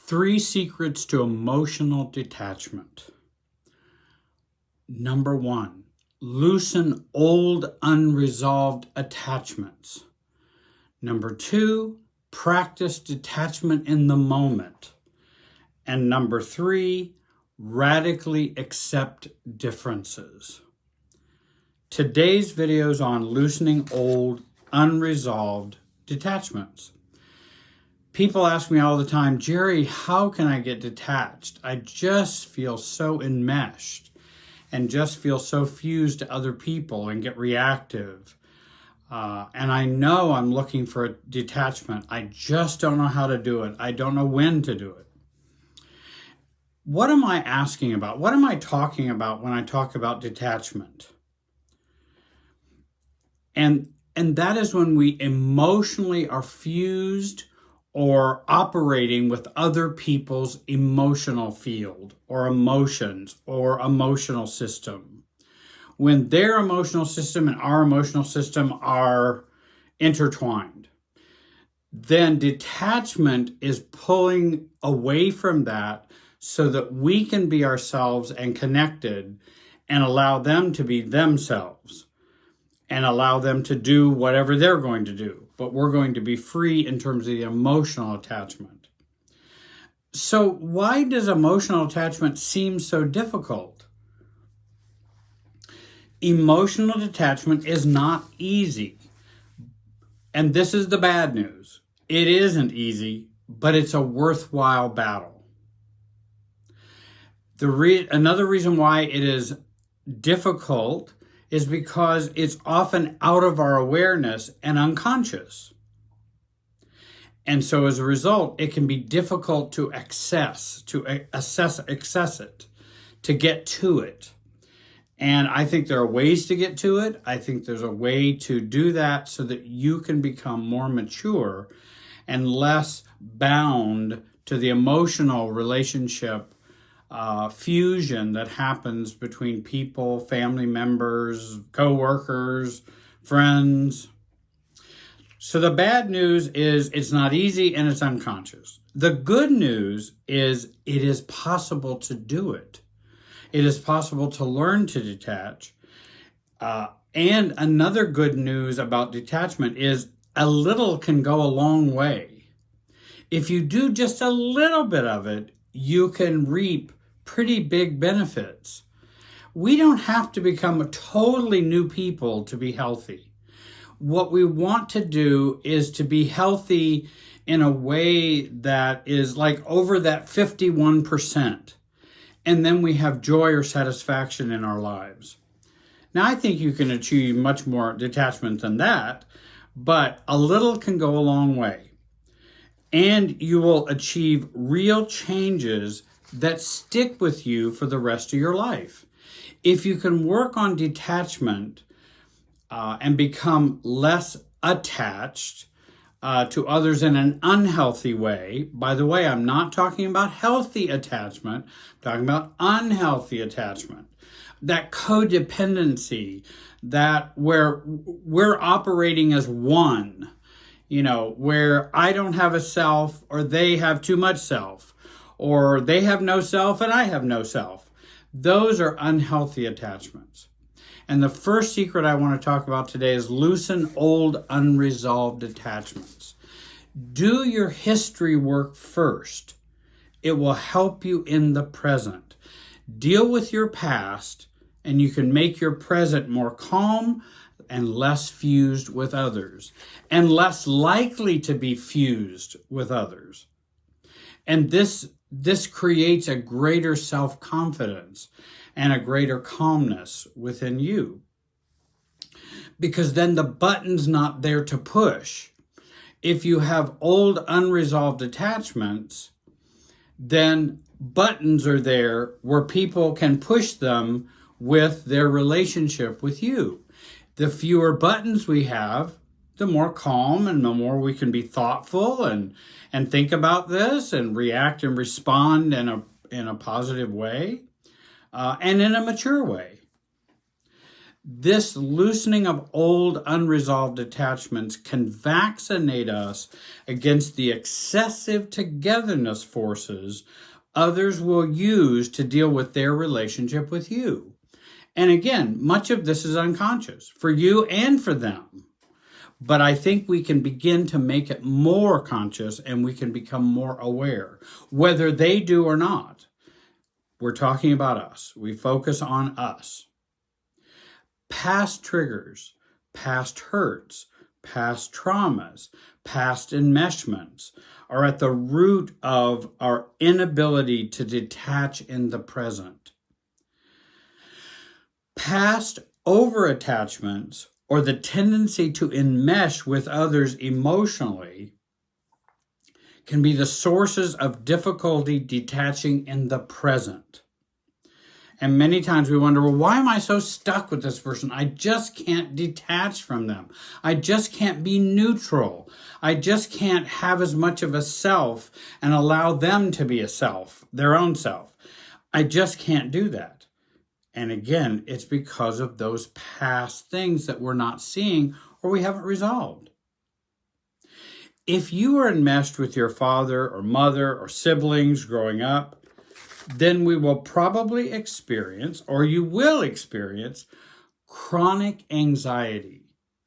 3 secrets to emotional detachment. Number 1, loosen old unresolved attachments. Number 2, practice detachment in the moment. And number 3, radically accept differences. Today's video is on loosening old unresolved detachments. People ask me all the time, Jerry, how can I get detached? I just feel so enmeshed and just feel so fused to other people and get reactive. And I know I'm looking for a detachment. I just don't know how to do it. I don't know when to do it. What am I asking about? What am I talking about when I talk about detachment? And that is when we emotionally are fused or operating with other people's emotional field or emotions or emotional system. When their emotional system and our emotional system are intertwined, then detachment is pulling away from that so that we can be ourselves and connected and allow them to be themselves and allow them to do whatever they're going to do. But we're going to be free in terms of the emotional attachment. So why does emotional attachment seem so difficult? Emotional detachment is not easy. And this is the bad news. It isn't easy, but it's a worthwhile battle. Another reason why it is difficult is because it's often out of our awareness and unconscious. And so as a result, it can be difficult to access it, to get to it. And I think there are ways to get to it. I think there's a way to do that so that you can become more mature and less bound to the emotional relationship fusion that happens between people, family members, co-workers, friends. So the bad news is it's not easy and it's unconscious. The good news is it is possible to do it. It is possible to learn to detach. And another good news about detachment is a little can go a long way. If you do just a little bit of it, you can reap pretty big benefits. We don't have to become a totally new people to be healthy. What we want to do is to be healthy in a way that is like over that 51%. And then we have joy or satisfaction in our lives. Now, I think you can achieve much more detachment than that, but a little can go a long way. And you will achieve real changes that stick with you for the rest of your life. If you can work on detachment and become less attached to others in an unhealthy way. By the way, I'm not talking about healthy attachment, I'm talking about unhealthy attachment. That codependency, that where we're operating as one, where I don't have a self or they have too much self, or they have no self and I have no self. Those are unhealthy attachments. And the first secret I want to talk about today is loosen old unresolved attachments. Do your history work first. It will help you in the present. Deal with your past, and you can make your present more calm and less fused with others, and less likely to be fused with others. And this creates a greater self-confidence and a greater calmness within you. Because then the button's not there to push. If you have old unresolved attachments, then buttons are there where people can push them with their relationship with you. The fewer buttons we have, the more calm and the more we can be thoughtful and think about this and react and respond in a positive way and in a mature way. This loosening of old unresolved attachments can vaccinate us against the excessive togetherness forces others will use to deal with their relationship with you. And again, much of this is unconscious for you and for them. But I think we can begin to make it more conscious and we can become more aware, whether they do or not. We're talking about us. We focus on us. Past triggers, past hurts, past traumas, past enmeshments are at the root of our inability to detach in the present. Past over-attachments, or the tendency to enmesh with others emotionally, can be the sources of difficulty detaching in the present. And many times we wonder, well, why am I so stuck with this person? I just can't detach from them. I just can't be neutral. I just can't have as much of a self and allow them to be a self, their own self. I just can't do that. And again, it's because of those past things that we're not seeing or we haven't resolved. If you were enmeshed with your father or mother or siblings growing up, then we will probably experience, or you will experience, chronic anxiety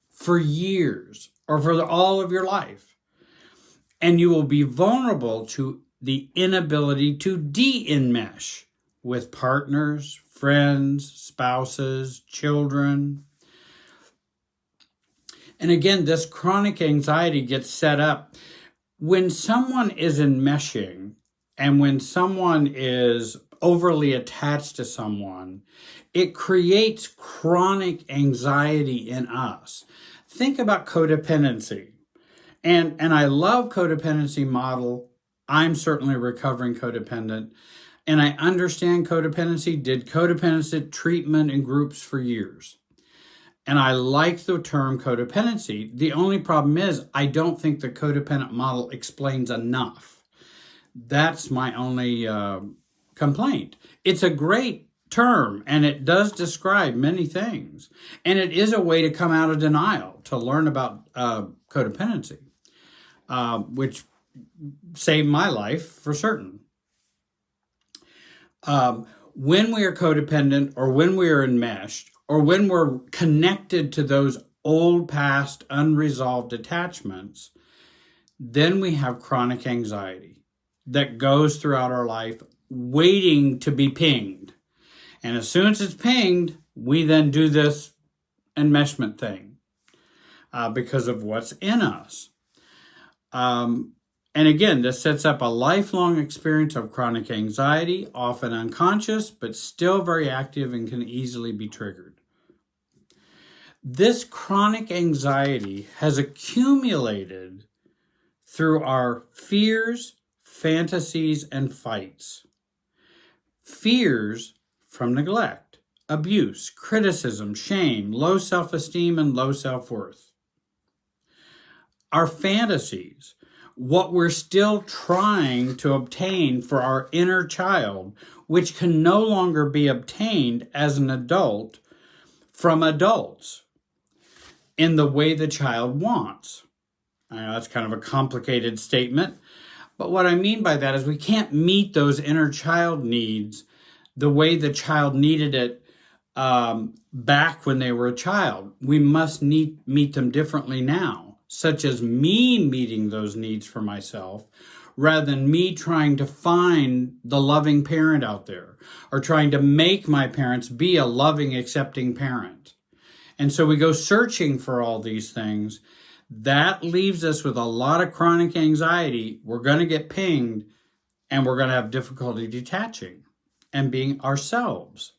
for years or for all of your life. And you will be vulnerable to the inability to de-enmesh with partners, friends, spouses, children. And again, this chronic anxiety gets set up when someone is enmeshing and when someone is overly attached to someone. It creates chronic anxiety in us. Think about codependency. And I love codependency model. I'm certainly a recovering codependent. And I understand codependency, did codependency treatment in groups for years. And I like the term codependency. The only problem is I don't think the codependent model explains enough. That's my only complaint. It's a great term and it does describe many things. And it is a way to come out of denial, to learn about codependency, which saved my life for certain. When we are codependent or when we are enmeshed or when we're connected to those old past unresolved attachments, then we have chronic anxiety that goes throughout our life waiting to be pinged. And as soon as it's pinged, we then do this enmeshment thing because of what's in us. And again, this sets up a lifelong experience of chronic anxiety, often unconscious, but still very active and can easily be triggered. This chronic anxiety has accumulated through our fears, fantasies, and fights. Fears from neglect, abuse, criticism, shame, low self-esteem, and low self-worth. Our fantasies, what we're still trying to obtain for our inner child, which can no longer be obtained as an adult from adults in the way the child wants. I know that's kind of a complicated statement, but what I mean by that is we can't meet those inner child needs the way the child needed it back when they were a child. We must meet them differently now, such as me meeting those needs for myself, rather than me trying to find the loving parent out there or trying to make my parents be a loving, accepting parent. And so we go searching for all these things. That leaves us with a lot of chronic anxiety. We're going to get pinged and we're going to have difficulty detaching and being ourselves.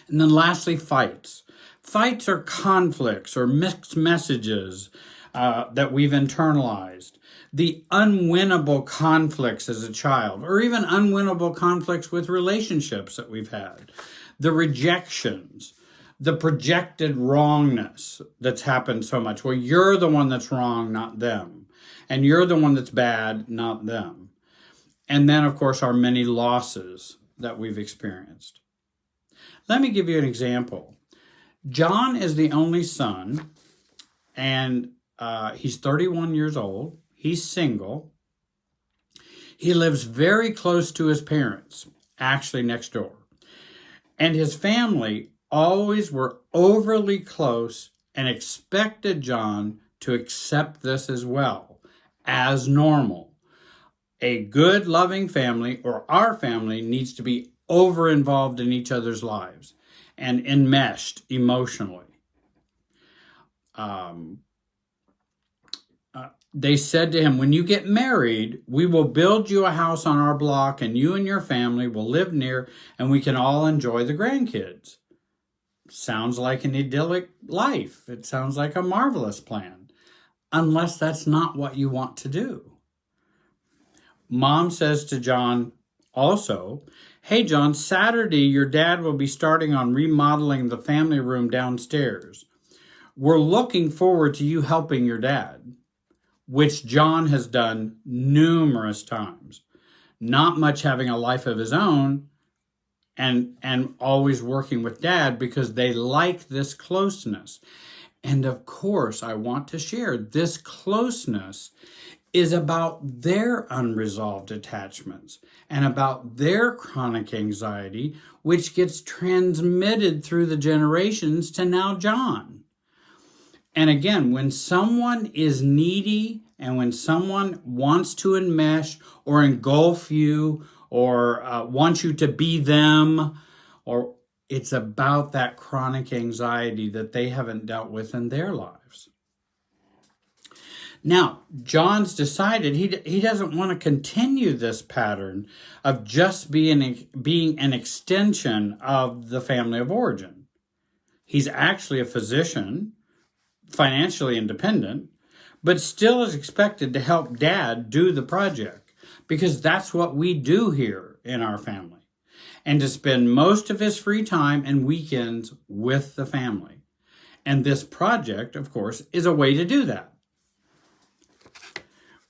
And then lastly, fights. Fights are conflicts or mixed messages that we've internalized. The unwinnable conflicts as a child, or even unwinnable conflicts with relationships that we've had. The rejections, the projected wrongness that's happened so much. Well, you're the one that's wrong, not them. And you're the one that's bad, not them. And then, of course, our many losses that we've experienced. Let me give you an example. John is the only son, and he's 31 years old. He's single. He lives very close to his parents, actually next door. And his family always were overly close and expected John to accept this as well, as normal. A good, loving family, or our family, needs to be over-involved in each other's lives and enmeshed emotionally. They said to him, when you get married, we will build you a house on our block, and you and your family will live near, and we can all enjoy the grandkids. Sounds like an idyllic life. It sounds like a marvelous plan, unless that's not what you want to do. Mom says to John also, hey, John, Saturday your dad will be starting on remodeling the family room downstairs. We're looking forward to you helping your dad, which John has done numerous times. Not much having a life of his own and always working with dad because they like this closeness. And of course, I want to share this closeness is about their unresolved attachments and about their chronic anxiety, which gets transmitted through the generations to now John. And again, when someone is needy and when someone wants to enmesh or engulf you or wants you to be them, or it's about that chronic anxiety that they haven't dealt with in their lives. Now, John's decided he doesn't want to continue this pattern of just being an extension of the family of origin. He's actually a physician, financially independent, but still is expected to help dad do the project because that's what we do here in our family, and to spend most of his free time and weekends with the family. And this project, of course, is a way to do that.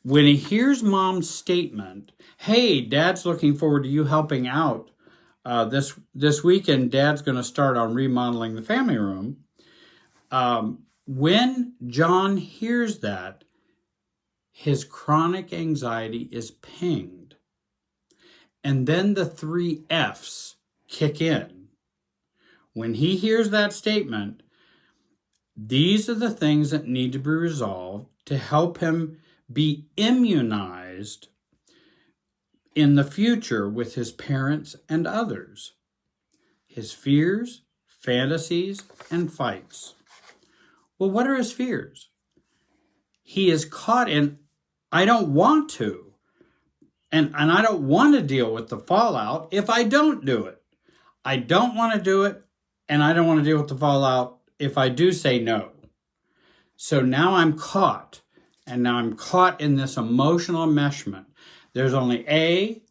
When he hears mom's statement, hey, dad's looking forward to you helping out this weekend, dad's going to start on remodeling the family room. When John hears that, his chronic anxiety is pinged. And then the 3 F's kick in. When he hears that statement, these are the things that need to be resolved to help him be immunized in the future with his parents and others. His fears, fantasies, and fights. Well, what are his fears? He is caught in, I don't want to. And I don't want to deal with the fallout if I don't do it. I don't want to do it, and I don't want to deal with the fallout if I do say no. So now I'm caught. And now I'm caught in this emotional enmeshment. There's only A,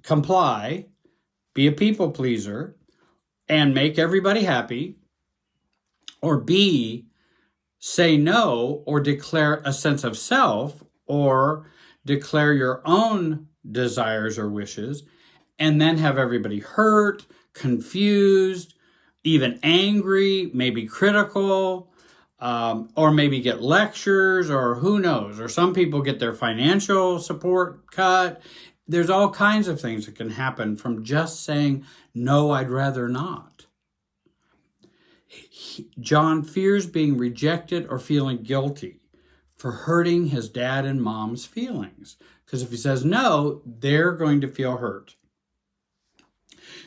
comply, be a people pleaser, and make everybody happy. Or B, say no or declare a sense of self or declare your own desires or wishes, and then have everybody hurt, confused, even angry, maybe critical, or maybe get lectures, or who knows, or some people get their financial support cut. There's all kinds of things that can happen from just saying, no, I'd rather not. John fears being rejected or feeling guilty for hurting his dad and mom's feelings. Because if he says no, they're going to feel hurt.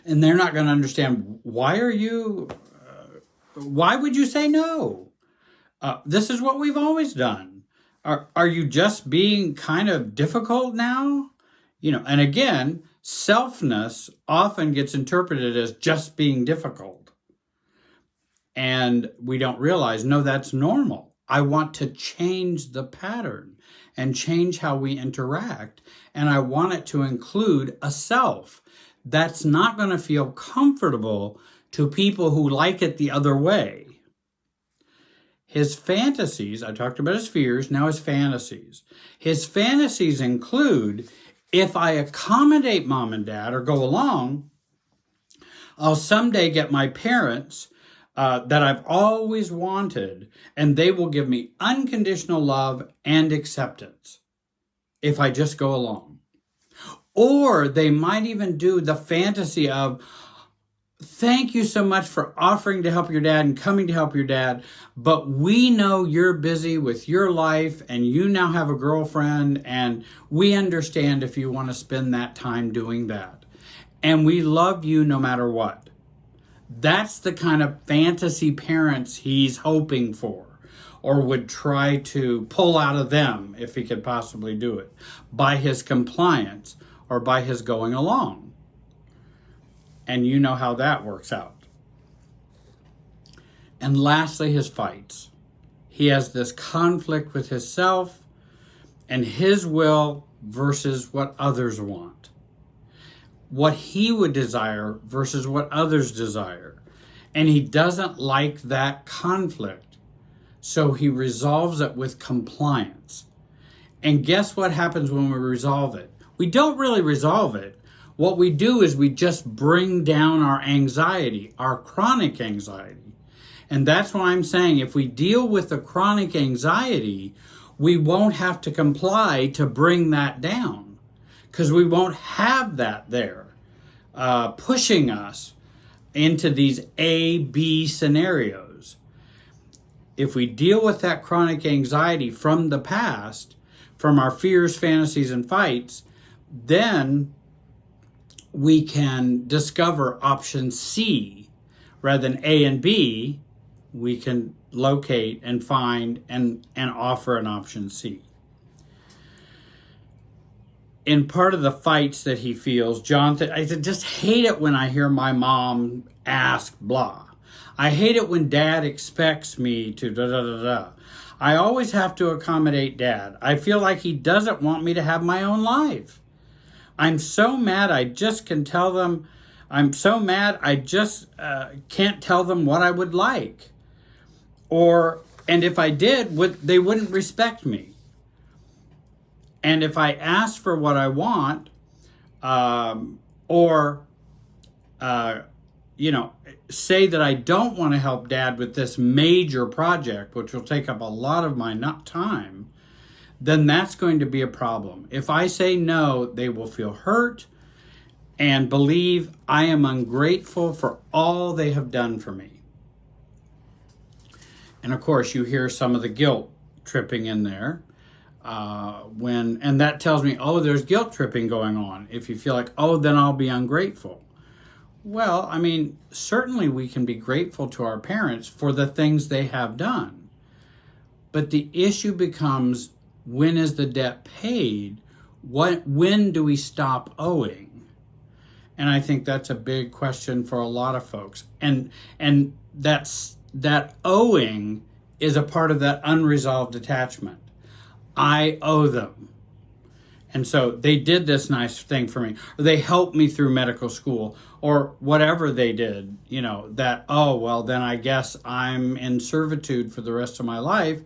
And they're not going to understand, why would you say no? This is what we've always done. Are you just being kind of difficult now? And again, selfness often gets interpreted as just being difficult. And we don't realize, no, that's normal. I want to change the pattern and change how we interact. And I want it to include a self that's not going to feel comfortable to people who like it the other way. His fantasies, I talked about his fears, now his fantasies. His fantasies include, if I accommodate mom and dad or go along, I'll someday get my parents that I've always wanted, and they will give me unconditional love and acceptance if I just go along. Or they might even do the fantasy of, thank you so much for offering to help your dad and coming to help your dad, but we know you're busy with your life and you now have a girlfriend, and we understand if you want to spend that time doing that. And we love you no matter what. That's the kind of fantasy parents he's hoping for, or would try to pull out of them if he could possibly do it, by his compliance or by his going along. And you know how that works out. And lastly, his fights. He has this conflict with himself and his will versus what others want. What he would desire versus what others desire. And he doesn't like that conflict. So he resolves it with compliance. And guess what happens when we resolve it? We don't really resolve it. What we do is we just bring down our anxiety, our chronic anxiety. And that's why I'm saying if we deal with the chronic anxiety, we won't have to comply to bring that down, because we won't have that there pushing us into these A, B scenarios. If we deal with that chronic anxiety from the past, from our fears, fantasies, and fights, then we can discover option C. Rather than A and B, we can locate and find and offer an option C. In part of the fights that he feels, Jonathan, I just hate it when I hear my mom ask blah. I hate it when dad expects me to da da da da. I always have to accommodate dad. I feel like he doesn't want me to have my own life. I'm so mad I just can tell them, I'm so mad I just can't tell them what I would like. And if I did, they wouldn't respect me. And if I ask for what I want, say that I don't want to help dad with this major project, which will take up a lot of my time, then that's going to be a problem. If I say no, they will feel hurt and believe I am ungrateful for all they have done for me. And of course, you hear some of the guilt tripping in there. And that tells me, oh, there's guilt tripping going on. If you feel like, oh, then I'll be ungrateful. Well, I mean, certainly we can be grateful to our parents for the things they have done. But the issue becomes, when is the debt paid? When do we stop owing? And I think that's a big question for a lot of folks. And that owing is a part of that unresolved attachment. I owe them. And so they did this nice thing for me, or they helped me through medical school, or whatever they did, that, oh, well, then I guess I'm in servitude for the rest of my life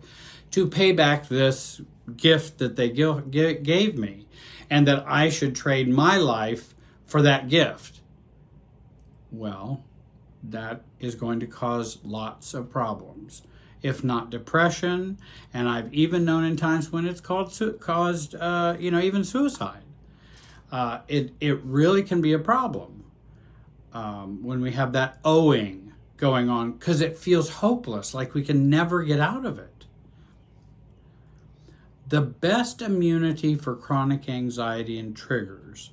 to pay back this gift that they gave me, and that I should trade my life for that gift. Well, that is going to cause lots of problems, if not depression, and I've even known in times when it's caused even suicide. It really can be a problem when we have that owing going on, because it feels hopeless, like we can never get out of it. The best immunity for chronic anxiety and triggers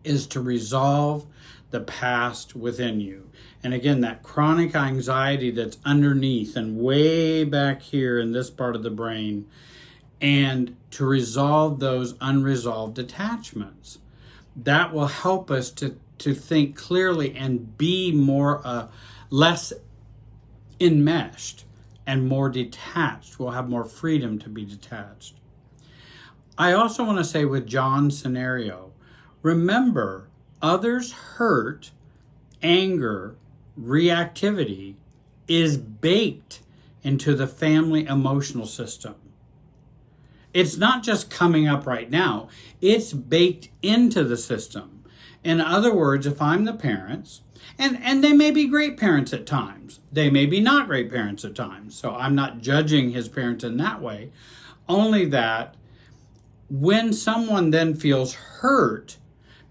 is to resolve the past within you. And again, that chronic anxiety that's underneath and way back here in this part of the brain, and to resolve those unresolved attachments. That will help us to think clearly and be less enmeshed and more detached. We'll have more freedom to be detached. I also want to say, with John's scenario, remember, others' hurt, anger, reactivity is baked into the family emotional system. It's not just coming up right now, it's baked into the system. In other words, if I'm the parents And they may be great parents at times. They may be not great parents at times. So I'm not judging his parents in that way. Only that when someone then feels hurt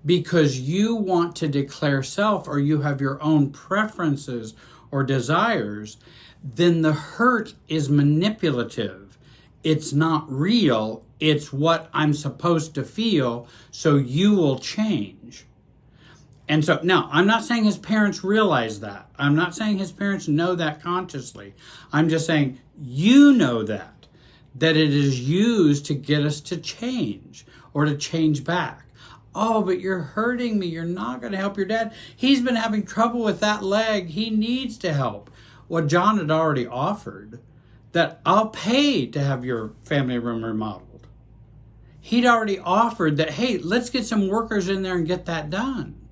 because you want to declare self or you have your own preferences or desires, then the hurt is manipulative. It's not real. It's what I'm supposed to feel, so you will change. And so, now, I'm not saying his parents realize that. I'm not saying his parents know that consciously. I'm just saying you know that it is used to get us to change or to change back. Oh, but you're hurting me. You're not going to help your dad. He's been having trouble with that leg. He needs to help. Well, John had already offered that I'll pay to have your family room remodeled. He'd already offered that, hey, let's get some workers in there and get that done.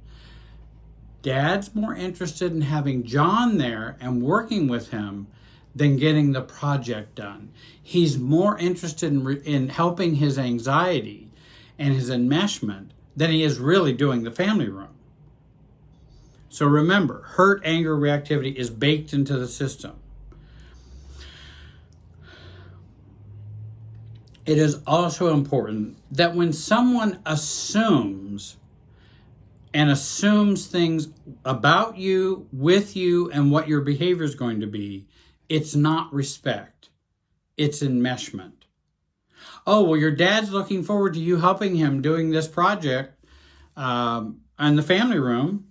Dad's more interested in having John there and working with him than getting the project done. He's more interested in helping his anxiety and his enmeshment than he is really doing the family room. So remember, hurt, anger, reactivity is baked into the system. It is also important that when someone assumes things about you, with you, and what your behavior is going to be, it's not respect. It's enmeshment. Oh, well, your dad's looking forward to you helping him doing this project in the family room.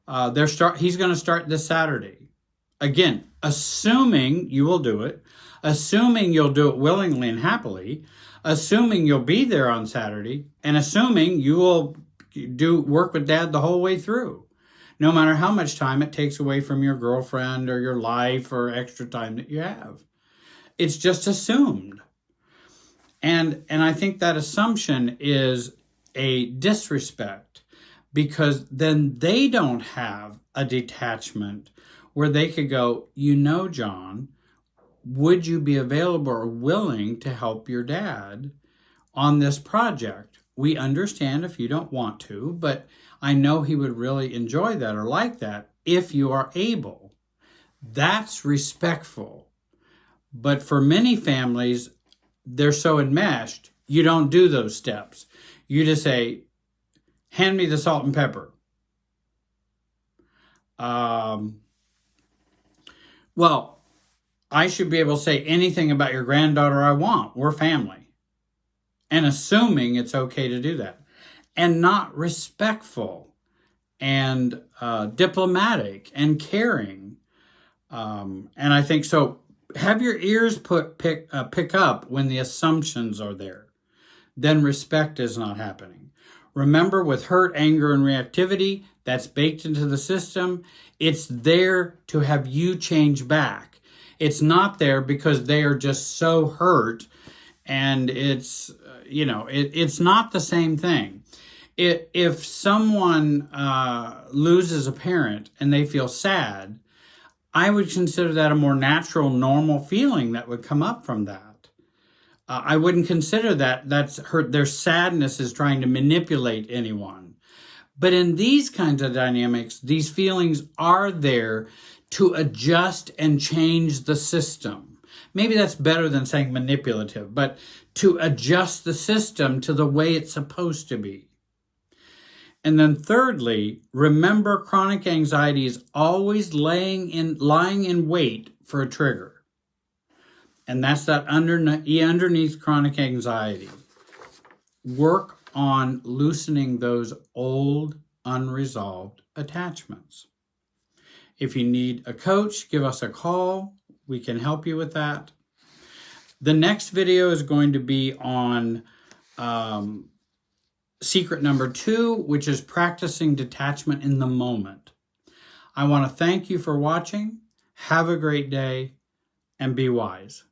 He's going to start this Saturday. Again, assuming you will do it, assuming you'll do it willingly and happily, assuming you'll be there on Saturday, and assuming you will work with dad the whole way through, no matter how much time it takes away from your girlfriend or your life or extra time that you have. It's just assumed. And I think that assumption is a disrespect, because then they don't have a detachment where they could go, John, would you be available or willing to help your dad on this project? We understand if you don't want to, but I know he would really enjoy that or like that if you are able. That's respectful. But for many families, they're so enmeshed, you don't do those steps. You just say, hand me the salt and pepper. Well, I should be able to say anything about your granddaughter I want. We're family. And assuming it's okay to do that. And not respectful and diplomatic and caring. And I think so. Have your ears pick up when the assumptions are there. Then respect is not happening. Remember, with hurt, anger, and reactivity, that's baked into the system. It's there to have you change back. It's not there because they are just so hurt, and it's not the same thing. If someone loses a parent and they feel sad, I would consider that a more natural, normal feeling that would come up from that. I wouldn't consider that's their sadness is trying to manipulate anyone. But in these kinds of dynamics, these feelings are there to adjust and change the system. Maybe that's better than saying manipulative, but to adjust the system to the way it's supposed to be. And then thirdly, remember, chronic anxiety is always lying in wait for a trigger. And that's that underneath chronic anxiety. Work on loosening those old, unresolved attachments. If you need a coach, give us a call. We can help you with that. The next video is going to be on secret number 2, which is practicing detachment in the moment. I want to thank you for watching. Have a great day and be wise.